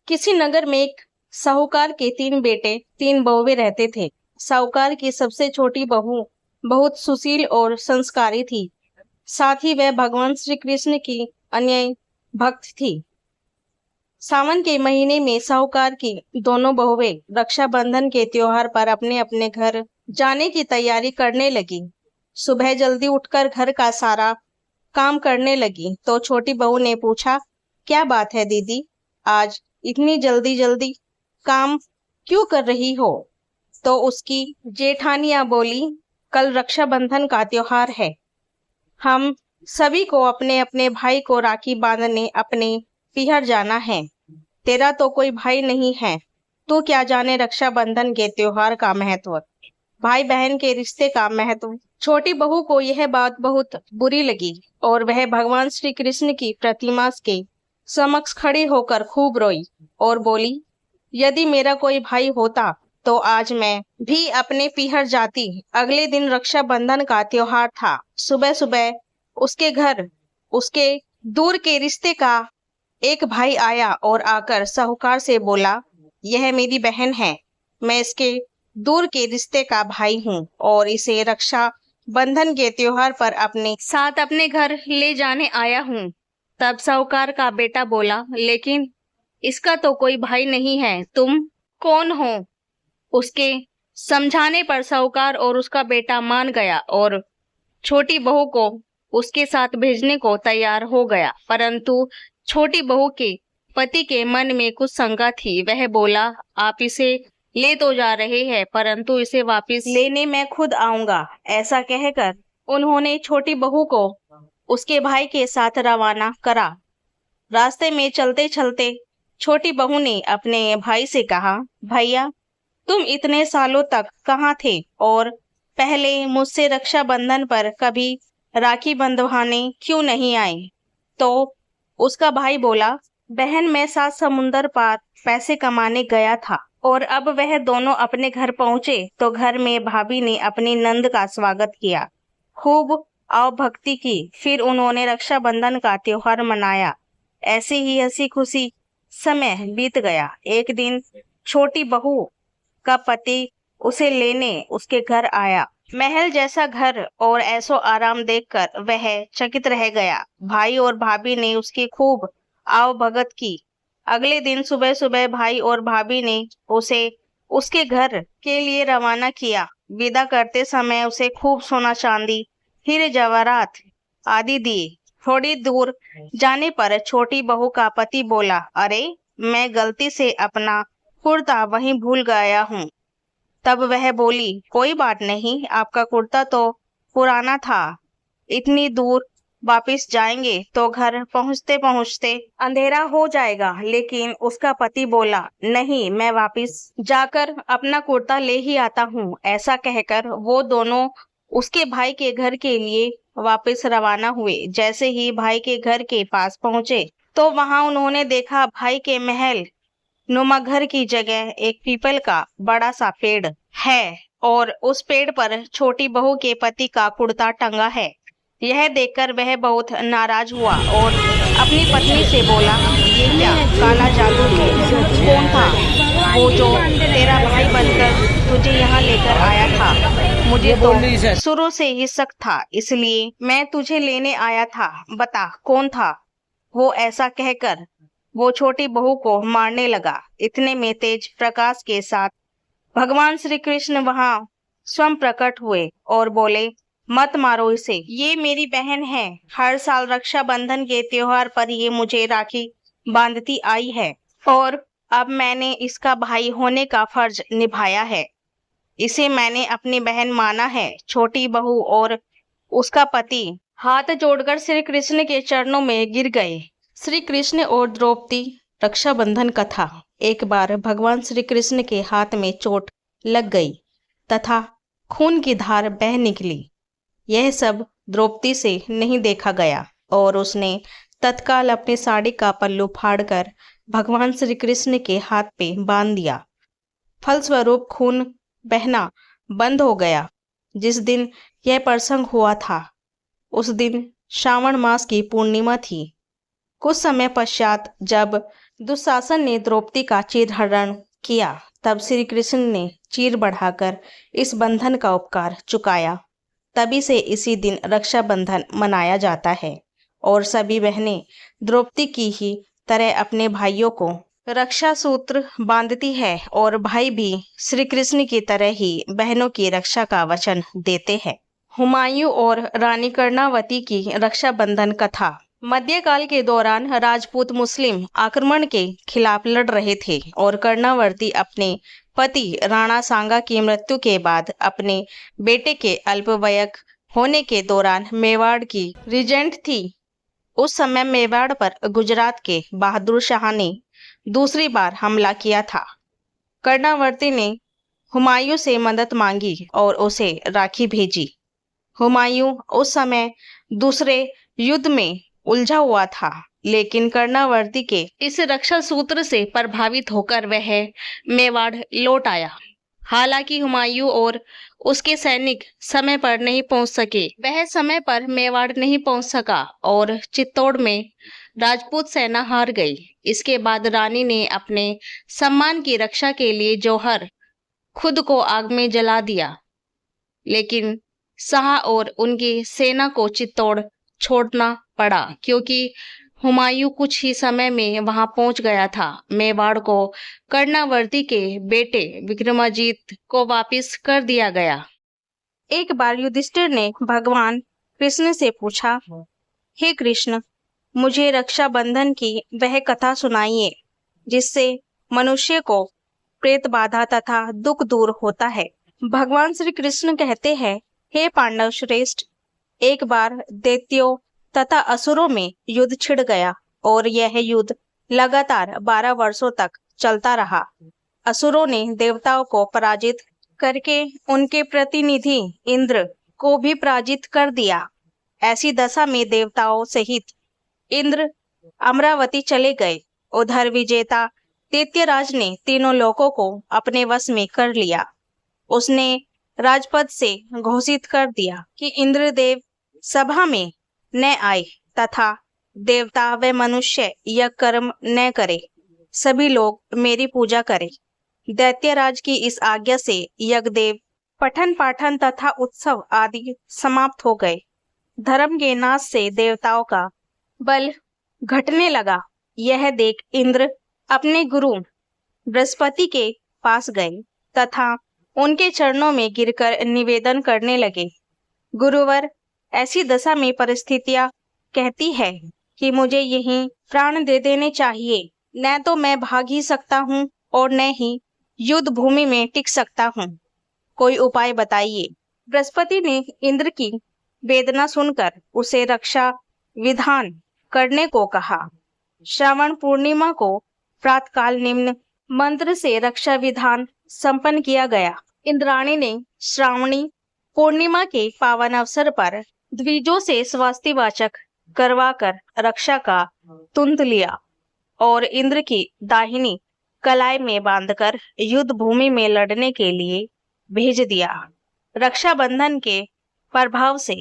किसी नगर में एक साहूकार के 3 बेटे 3 बहुएं रहते थे। साहूकार की सबसे छोटी बहू बहुत सुशील और संस्कारी थी। साथ ही वह भगवान श्री कृष्ण की अन्य भक्त थी। सावन के महीने में साहूकार की दोनों बहुएं रक्षाबंधन के त्योहार पर अपने अपने घर जाने की तैयारी करने लगी। सुबह जल्दी उठकर घर का सारा काम करने लगी तो छोटी बहू ने पूछा, क्या बात है दीदी, आज इतनी जल्दी जल्दी काम क्यों कर रही हो? तो उसकी जेठानियां बोली, कल रक्षाबंधन का त्योहार है। हम सभी को अपने अपने भाई को राखी बांधने अपने पीहर जाना है। तेरा तो कोई भाई नहीं है, तू क्या जाने रक्षाबंधन के त्योहार का महत्व, भाई बहन के रिश्ते का महत्व। छोटी बहू को यह बात बहुत बुरी लगी और वह भगवान श्री कृष्ण की प्रतिमा के समक्ष खड़ी होकर खूब रोई और बोली, यदि मेरा कोई भाई होता तो आज मैं भी अपने पीहर जाती। अगले दिन रक्षाबंधन का त्योहार था। सुबह सुबह उसके घर उसके दूर के रिश्ते का एक भाई आया और आकर साहूकार से बोला, यह मेरी बहन है, मैं इसके दूर के रिश्ते का भाई हूँ और इसे रक्षा बंधन के त्योहार पर अपने साथ अपने घर ले जाने आया हूँ। तब साहूकार का बेटा बोला, लेकिन इसका तो कोई भाई नहीं है, तुम कौन हो? उसके समझाने पर साहूकार और उसका बेटा मान गया और छोटी बहू को उसके साथ भेजने को तैयार हो गया। परंतु छोटी बहू के पति के मन में कुछ शंका थी। वह बोला, आप इसे ले तो जा रहे हैं, परंतु इसे वापस लेने मैं खुद आऊंगा। ऐसा कहकर उन्होंने छोटी बहू को उसके भाई के साथ रवाना करा। रास्ते में चलते चलते छोटी बहू ने अपने भाई से कहा, भैया, तुम इतने सालों तक कहाँ थे और पहले मुझसे रक्षाबंधन पर कभी राखी बंधवाने क्यों नहीं आए? तो उसका भाई बोला, बहन, मैं 7 समुंदर पार पैसे कमाने गया था और अब वह दोनों अपने घर पहुंचे तो घर में भाभी ने अपनी नंद का स्वागत किया, खूब आव भक्ति की। फिर उन्होंने रक्षाबंधन का त्योहार मनाया। ऐसे ही हंसी खुशी समय बीत गया। एक दिन छोटी बहू का पति उसे लेने उसके घर आया। महल जैसा घर और ऐसो आराम देखकर वह चकित रह गया। भाई और भाभी ने उसकी खूब आव भगत की। अगले दिन सुबह सुबह भाई और भाभी ने उसे उसके घर के लिए रवाना किया। विदा करते समय उसे खूब सोना चांदी, हीरे जवाहरात आदि दिए। थोड़ी दूर जाने पर छोटी बहू का पति बोला, अरे, मैं गलती से अपना कुर्ता वहीं भूल गया हूँ। तब वह बोली, कोई बात नहीं, आपका कुर्ता तो पुराना था। इतनी दूर वापस जाएंगे तो घर पहुँचते पहुँचते अंधेरा हो जाएगा। लेकिन उसका पति बोला, नहीं, मैं वापस जाकर अपना कुर्ता ले ही आता हूँ। ऐसा कहकर वो दोनों उसके भाई के घर के लिए वापस रवाना हुए। जैसे ही भाई के घर के पास पहुँचे तो वहां उन्होंने देखा, भाई के महल नुमा घर की जगह एक पीपल का बड़ा सा पेड़ है और उस पेड़ पर छोटी बहू के पति का कुर्ता टंगा है। यह देखकर वह बहुत नाराज हुआ और अपनी पत्नी से बोला, ये क्या काला जादू है? कौन था वो जो तेरा भाई बनकर तुझे यहाँ लेकर आया था? मुझे तो शुरू से ही शक था, इसलिए मैं तुझे लेने आया था। बता, कौन था वो? ऐसा कहकर वो छोटी बहू को मारने लगा। इतने में तेज प्रकाश के साथ भगवान श्री कृष्ण वहां स्वयं प्रकट हुए और बोले, मत मारो इसे, ये मेरी बहन है। हर साल रक्षाबंधन के त्योहार पर ये मुझे राखी बांधती आई है और अब मैंने इसका भाई होने का फर्ज निभाया है। इसे मैंने अपनी बहन माना है। छोटी बहू और उसका पति हाथ जोड़कर श्री कृष्ण के चरणों में गिर गए। श्री कृष्ण और द्रौपदी रक्षाबंधन कथा। एक बार भगवान श्री कृष्ण के हाथ में चोट लग गई तथा खून की धार बह निकली। यह सब द्रौपदी से नहीं देखा गया और उसने तत्काल अपनी साड़ी का पल्लू फाड़कर भगवान श्री कृष्ण के हाथ पे बांध दिया। फलस्वरूप खून बहना बंद हो गया। जिस दिन यह प्रसंग हुआ था उस दिन श्रावण मास की पूर्णिमा थी। कुछ समय पश्चात जब दुशासन ने द्रौपदी का चीरहरण किया, तब श्री कृष्ण ने चीर बढ़ाकर इस बंधन का उपकार चुकाया। तभी से इसी दिन रक्षाबंधन मनाया जाता है और सभी बहनें द्रौपदी की ही तरह अपने भाइयों को रक्षा सूत्र बांधती है और भाई भी श्री कृष्ण की तरह ही बहनों की रक्षा का वचन देते हैं। हुमायूं और रानी कर्णावती की रक्षाबंधन कथा। मध्यकाल के दौरान राजपूत मुस्लिम आक्रमण के खिलाफ लड़ रहे थे और कर्णावती अपने पति राणा सांगा की मृत्यु के बाद अपने बेटे के अल्पवयस्क होने के दौरान मेवाड़ की रीजेंट थी। उस समय मेवाड़ पर गुजरात के बहादुर शाह ने दूसरी बार हमला किया था। कर्णावती ने हुमायूं से मदद मांगी और उसे राखी भेजी। हुमायूं उस समय दूसरे युद्ध में उलझा हुआ था, लेकिन कर्णावती के इस रक्षा सूत्र से प्रभावित होकर वह मेवाड़ लौट आया। हालांकि हुमायूं और उसके सैनिक समय पर नहीं पहुंच सके। वह समय पर मेवाड़ नहीं पहुंच सका और चित्तौड़ में राजपूत सेना हार गई। इसके बाद रानी ने अपने सम्मान की रक्षा के लिए जौहर खुद को आग में जला दिया, लेकिन शाह और उनकी सेना को चित्तौड़ छोड़ना पड़ा क्योंकि हुमायूं कुछ ही समय में वहां पहुंच गया था। मेवाड़ को कर्णावती के बेटे विक्रमाजीत को वापस कर दिया गया। एक बार युधिष्ठिर ने भगवान कृष्ण से पूछा, हे कृष्ण, मुझे रक्षाबंधन की वह कथा सुनाइए जिससे मनुष्य को प्रेत बाधा तथा दुख दूर होता है। भगवान श्री कृष्ण कहते हैं, हे पांडव श्रेष्ठ, एक बार दैत्यों तथा असुरों में युद्ध छिड़ गया और यह युद्ध लगातार 12 वर्षों तक चलता रहा। असुरों ने देवताओं को पराजित करके उनके प्रतिनिधि इंद्र को भी पराजित कर दिया। ऐसी दशा में देवताओं सहित इंद्र अमरावती चले गए। उधर विजेता दैत्यराज ने तीनों लोकों को अपने वश में कर लिया। उसने राजपद से घोषित कर दिया कि इंद्रदेव सभा में न आए तथा देवता व मनुष्य यज्ञ कर्म न करे, सभी लोग मेरी पूजा करें। दैत्यराज की इस आज्ञा से यज्ञदेव पठन पाठन तथा उत्सव आदि समाप्त हो गए। धर्म के नाश से देवताओं का बल घटने लगा। यह देख इंद्र अपने गुरु बृहस्पति के पास गए तथा उनके चरणों में गिरकर निवेदन करने लगे, गुरुवर, ऐसी दशा में परिस्थितियां कहती है कि मुझे यहीं प्राण दे देने चाहिए। न तो मैं भाग ही सकता हूँ और न ही युद्ध भूमि में टिक सकता हूँ। कोई उपाय बताइए। बृहस्पति ने इंद्र की वेदना सुनकर उसे रक्षा विधान करने को कहा। श्रावण पूर्णिमा को प्रातःकाल निम्न मंत्र से रक्षा विधान संपन्न किया गया। इंद्राणी ने श्रावणी पूर्णिमा के पावन अवसर पर द्विजों से स्वास्तिवाचक करवाकर रक्षा का तुंत लिया और इंद्र की दाहिनी कलाई में बांधकर युद्ध भूमि में लड़ने के लिए भेज दिया। रक्षाबंधन के प्रभाव से